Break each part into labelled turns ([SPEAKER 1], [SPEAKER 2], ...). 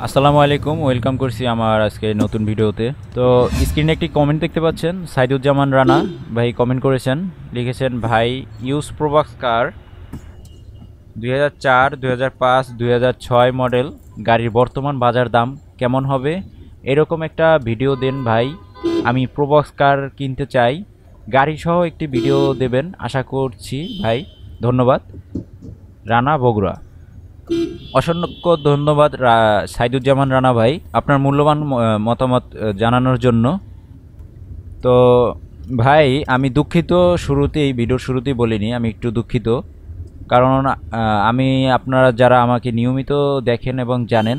[SPEAKER 1] আসসালামু আলাইকুম, ওয়েলকাম করছি আমার আজকে নতুন ভিডিওতে। তো স্ক্রিনে একটি কমেন্ট দেখতে পাচ্ছেন, সাইদুজ্জামান রানা ভাই কমেন্ট করেছেন, লিখেছেন ভাই ইউজ প্রোবক্স কার 2004, 2005, 2006 মডেল গাড়ির বর্তমান বাজার দাম কেমন হবে, এরকম একটা ভিডিও দেন ভাই। আমি প্রোবক্স কার কিনতে চাই, গাড়ি সহ একটি ভিডিও দেবেন আশা করছি ভাই, ধন্যবাদ। রানা বগুড়া। অসংখ্য ধন্যবাদ সাইদুজ্জামান রানা ভাই আপনার মূল্যবান মতামত জানানোর জন্য। তো ভাই আমি দুঃখিত, শুরুতেই ভিডিওর শুরুতেই বলিনি, আমি একটু দুঃখিত, কারণ আমি আপনারা যারা আমাকে নিয়মিত দেখেন এবং জানেন,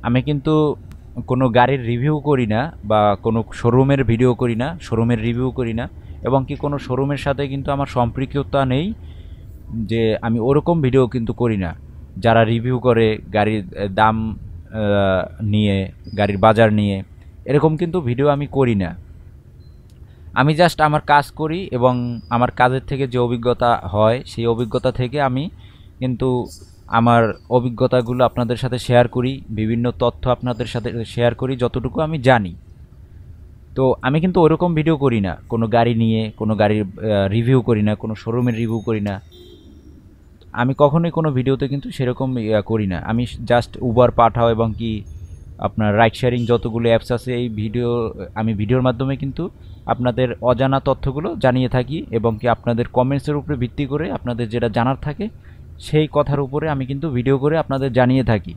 [SPEAKER 1] আমি কিন্তু কোনো গাড়ির রিভিউ করি না বা কোনো শোরুমের ভিডিও করি না, শোরুমের রিভিউ করি না, এবং কি কোনো শোরুমের সাথে কিন্তু আমার সম্পৃক্ততা নেই যে আমি ওরকম ভিডিও কিন্তু করি না। যারা রিভিউ করে গাড়ির দাম নিয়ে, গাড়ির বাজার নিয়ে, এরকম কিন্তু ভিডিও আমি করি না। আমি জাস্ট আমার কাজ করি এবং আমার কাজের থেকে যে অভিজ্ঞতা হয় সেই অভিজ্ঞতা থেকে আমি কিন্তু আমার অভিজ্ঞতাগুলো আপনাদের সাথে শেয়ার করি, বিভিন্ন তথ্য আপনাদের সাথে শেয়ার করি যতটুকু আমি জানি। তো আমি কিন্তু ওরকম ভিডিও করি না, কোনো গাড়ি নিয়ে কোনো গাড়ির রিভিউ করি না, কোনো শোরুমের রিভিউ করি না। আমি কখনোই কোনো ভিডিওতে কিন্তু সেরকম করি না। আমি জাস্ট উবার পাঠাও এবং কি আপনার রাইড শেয়ারিং যতগুলো অ্যাপস আছে এই আমি ভিডিওর মাধ্যমে কিন্তু আপনাদের অজানা তথ্যগুলো জানিয়ে থাকি, এবং কি আপনাদের কমেন্টসের উপরে ভিত্তি করে আপনাদের যেটা জানার থাকে সেই কথার উপরে আমি কিন্তু ভিডিও করে আপনাদের জানিয়ে থাকি।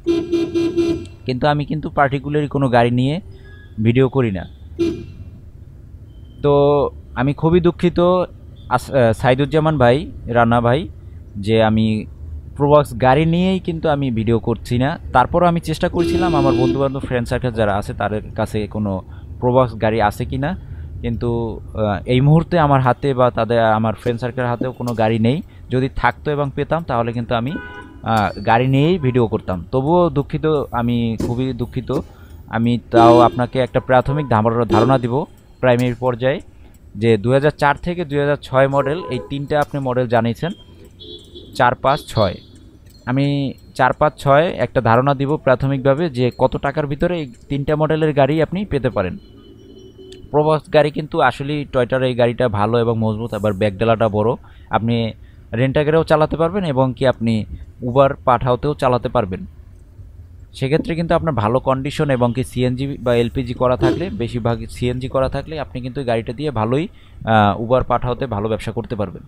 [SPEAKER 1] কিন্তু আমি কিন্তু পার্টিকুলারলি কোনো গাড়ি নিয়ে ভিডিও করি না। তো আমি খুবই দুঃখিত সাইদুজ্জামান ভাই, রানা ভাই, যে আমি প্রোবক্স গাড়ি নিয়েই কিন্তু আমি ভিডিও করছি না। তারপরও আমি চেষ্টা করছিলাম আমার বন্ধুবান্ধব ফ্রেন্ড সার্কেল যারা আছে তাদের কাছে কোনো প্রোবক্স গাড়ি আছে কি না, কিন্তু এই মুহূর্তে আমার হাতে বা আমার ফ্রেন্ড সার্কেলের হাতেও কোনো গাড়ি নেই। যদি থাকতো এবং পেতাম তাহলে কিন্তু আমি গাড়ি নিয়েই ভিডিও করতাম। তবুও দুঃখিত, আমি খুবই দুঃখিত। আমি তাও আপনাকে একটা প্রাথমিক ধারণা দিব প্রাইমারি পর্যায়ে, যে 2004 থেকে 2006 মডেল, এই তিনটা আপনি মডেল জানিয়েছেন, 4, 5, 6। আমি 4, 5, 6 একটা ধারণা দিব প্রাথমিকভাবে যে কত টাকার ভিতরে এই তিনটা মডেলের গাড়ি আপনি পেতে পারেন। প্রবক্স গাড়ি কিন্তু আসলেই টয়টার এই গাড়িটা ভালো এবং মজবুত, আবার ব্যাকডালাটা বড়, আপনি রেন্টাগারেও চালাতে পারবেন এবং কি আপনি উবার পাঠাওতেও চালাতে পারবেন। সেক্ষেত্রে কিন্তু আপনার ভালো কন্ডিশন এবং কি সিএনজি বা এলপিজি করা থাকলে, বেশিরভাগ সিএনজি করা থাকলে আপনি কিন্তু গাড়িটা দিয়ে ভালোই উবার পাঠাওতে ভালো ব্যবসা করতে পারবেন।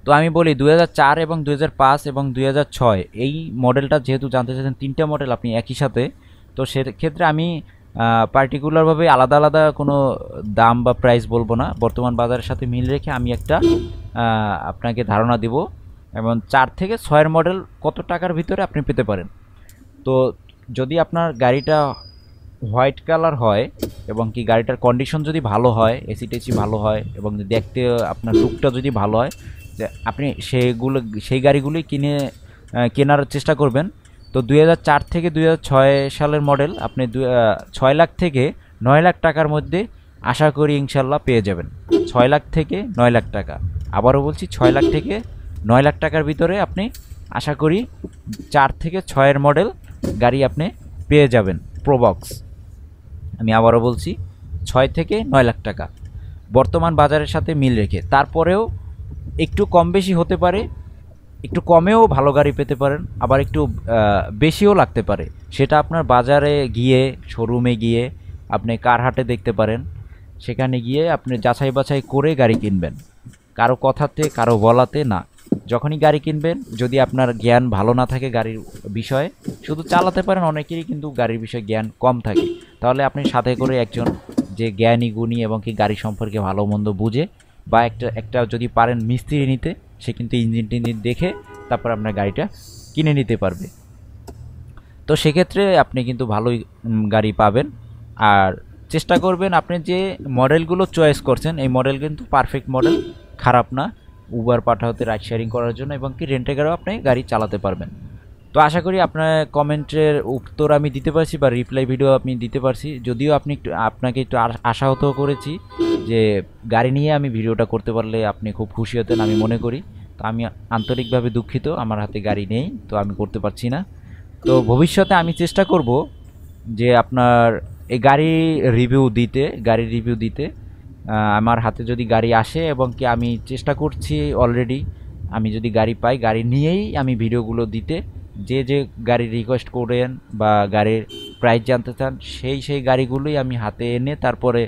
[SPEAKER 1] তো আমি বলি 2004 এবং 2005 এবং 2006 এই মডেলটা যেহেতু জানতে চাইছেন, তিনটা মডেল আপনি একই সাথে, তো সেক্ষেত্রে আমি পার্টিকুলারভাবে আলাদা আলাদা কোনো দাম বা প্রাইস বলবো না, বর্তমান বাজারের সাথে মিল রেখে আমি একটা আপনাকে ধারণা দিব, এবং 4 থেকে 6 মডেল কত টাকার ভিতরে আপনি পেতে পারেন। তো যদি আপনার গাড়িটা হোয়াইট কালার হয় এবং কি গাড়িটার কন্ডিশন যদি ভালো হয়, এসি টেসি ভালো হয় এবং দেখতে আপনার লুকটা যদি ভালো হয়, যে আপনি সেই গাড়িগুলোই কেনার চেষ্টা করবেন। তো 2004 থেকে 2006 সালের মডেল আপনি 6 লাখ থেকে 9 লাখ টাকার মধ্যে আশা করি ইনশাল্লাহ পেয়ে যাবেন। 6 লাখ থেকে 9 লাখ টাকা, আবারও বলছি 6 লাখ থেকে 9 লাখ টাকার ভিতরে আপনি আশা করি 4 থেকে 6 মডেল গাড়ি আপনি পেয়ে যাবেন প্রোবক্স। আমি আবারও বলছি 6 থেকে 9 লাখ টাকা বর্তমান বাজারের সাথে মিল রেখে। তারপরেও একটু কম বেশি হতে পারে, একটু কমেও ভালো গাড়ি পেতে পারেন, আবার একটু বেশিও লাগতে পারে। সেটা আপনার বাজারে গিয়ে, শোরুমে গিয়ে আপনি কার হাটে দেখতে পারেন, সেখানে গিয়ে আপনি যাচাই বাছাই করে গাড়ি কিনবেন, কারো কথাতে কারো বলাতে না। যখনই গাড়ি কিনবেন, যদি আপনার জ্ঞান ভালো না থাকে গাড়ির বিষয়ে, শুধু চালাতে পারেন, অনেকেরই কিন্তু গাড়ির বিষয়ে জ্ঞান কম থাকে, তাহলে আপনি সাথে করে একজন যে জ্ঞানী গুণী এবং কি গাড়ি সম্পর্কে ভালো মন্দ বুঝে, বা একটা যদি পারেন মিস্ত্রি নিতে, সে কিন্তু ইঞ্জিন টিঞ্জিন দেখে তারপর আপনার গাড়িটা কিনে নিতে পারবে। তো সেক্ষেত্রে আপনি কিন্তু ভালোই গাড়ি পাবেন। আর চেষ্টা করবেন আপনি যে মডেলগুলো চয়েস করছেন এই মডেল কিন্তু পারফেক্ট মডেল, খারাপ না, উবার পাঠাতে রাইড শেয়ারিং করার জন্য এবং কি রেন্টেকারও আপনি গাড়ি চালাতে পারবেন। তো আশা করি আপনার কমেন্টের উত্তর আমি দিতে পারছি বা রিপ্লাই ভিডিও আমি দিতে পারছি। যদিও আপনাকে একটু আশাহত করেছি যে গাড়ি নিয়ে আমি ভিডিওটা করতে পারলে আপনি খুব খুশি হতেন আমি মনে করি। তো আমি আন্তরিকভাবে দুঃখিত, আমার হাতে গাড়ি নেই, তো আমি করতে পারছি না। তো ভবিষ্যতে আমি চেষ্টা করব যে আপনার এই গাড়ির রিভিউ দিতে আমার হাতে যদি গাড়ি আসে, এবং কি আমি চেষ্টা করছি অলরেডি, আমি যদি গাড়ি পাই গাড়ি নিয়েই আমি ভিডিওগুলো দিতে। যে যে গাড়ি রিকোয়েস্ট করেন বা গাড়ির প্রাইস জানতে চান, সেই গাড়িগুলোই আমি হাতে এনে তারপরে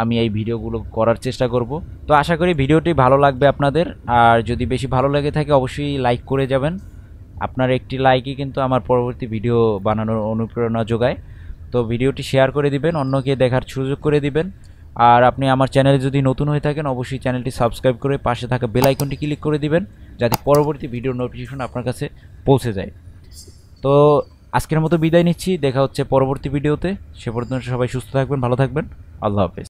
[SPEAKER 1] আমি এই ভিডিওগুলো করার চেষ্টা করব। তো আশা করি ভিডিওটি ভালো লাগবে আপনাদের, আর যদি বেশি ভালো লেগে থাকে অবশ্যই লাইক করে যাবেন। আপনার একটি লাইকই কিন্তু আমার পরবর্তী ভিডিও বানানোর অনুপ্রেরণা যোগায়। তো ভিডিওটি শেয়ার করে দিবেন, অন্যকে দেখার সুযোগ করে দিবেন। আর আপনি আমার চ্যানেলে যদি নতুন হয়ে থাকেন অবশ্যই চ্যানেলটি সাবস্ক্রাইব করে পাশে থাকা বেল আইকনটি ক্লিক করে দিবেন, যাতে পরবর্তী ভিডিওর নোটিফিকেশন আপনার কাছে পৌঁছে যায়। তো আজকের মতো বিদায় নিচ্ছি, দেখা হচ্ছে পরবর্তী ভিডিওতে। সে পর্যন্ত সবাই সুস্থ থাকবেন, ভালো থাকবেন। আল্লাহ হাফেজ।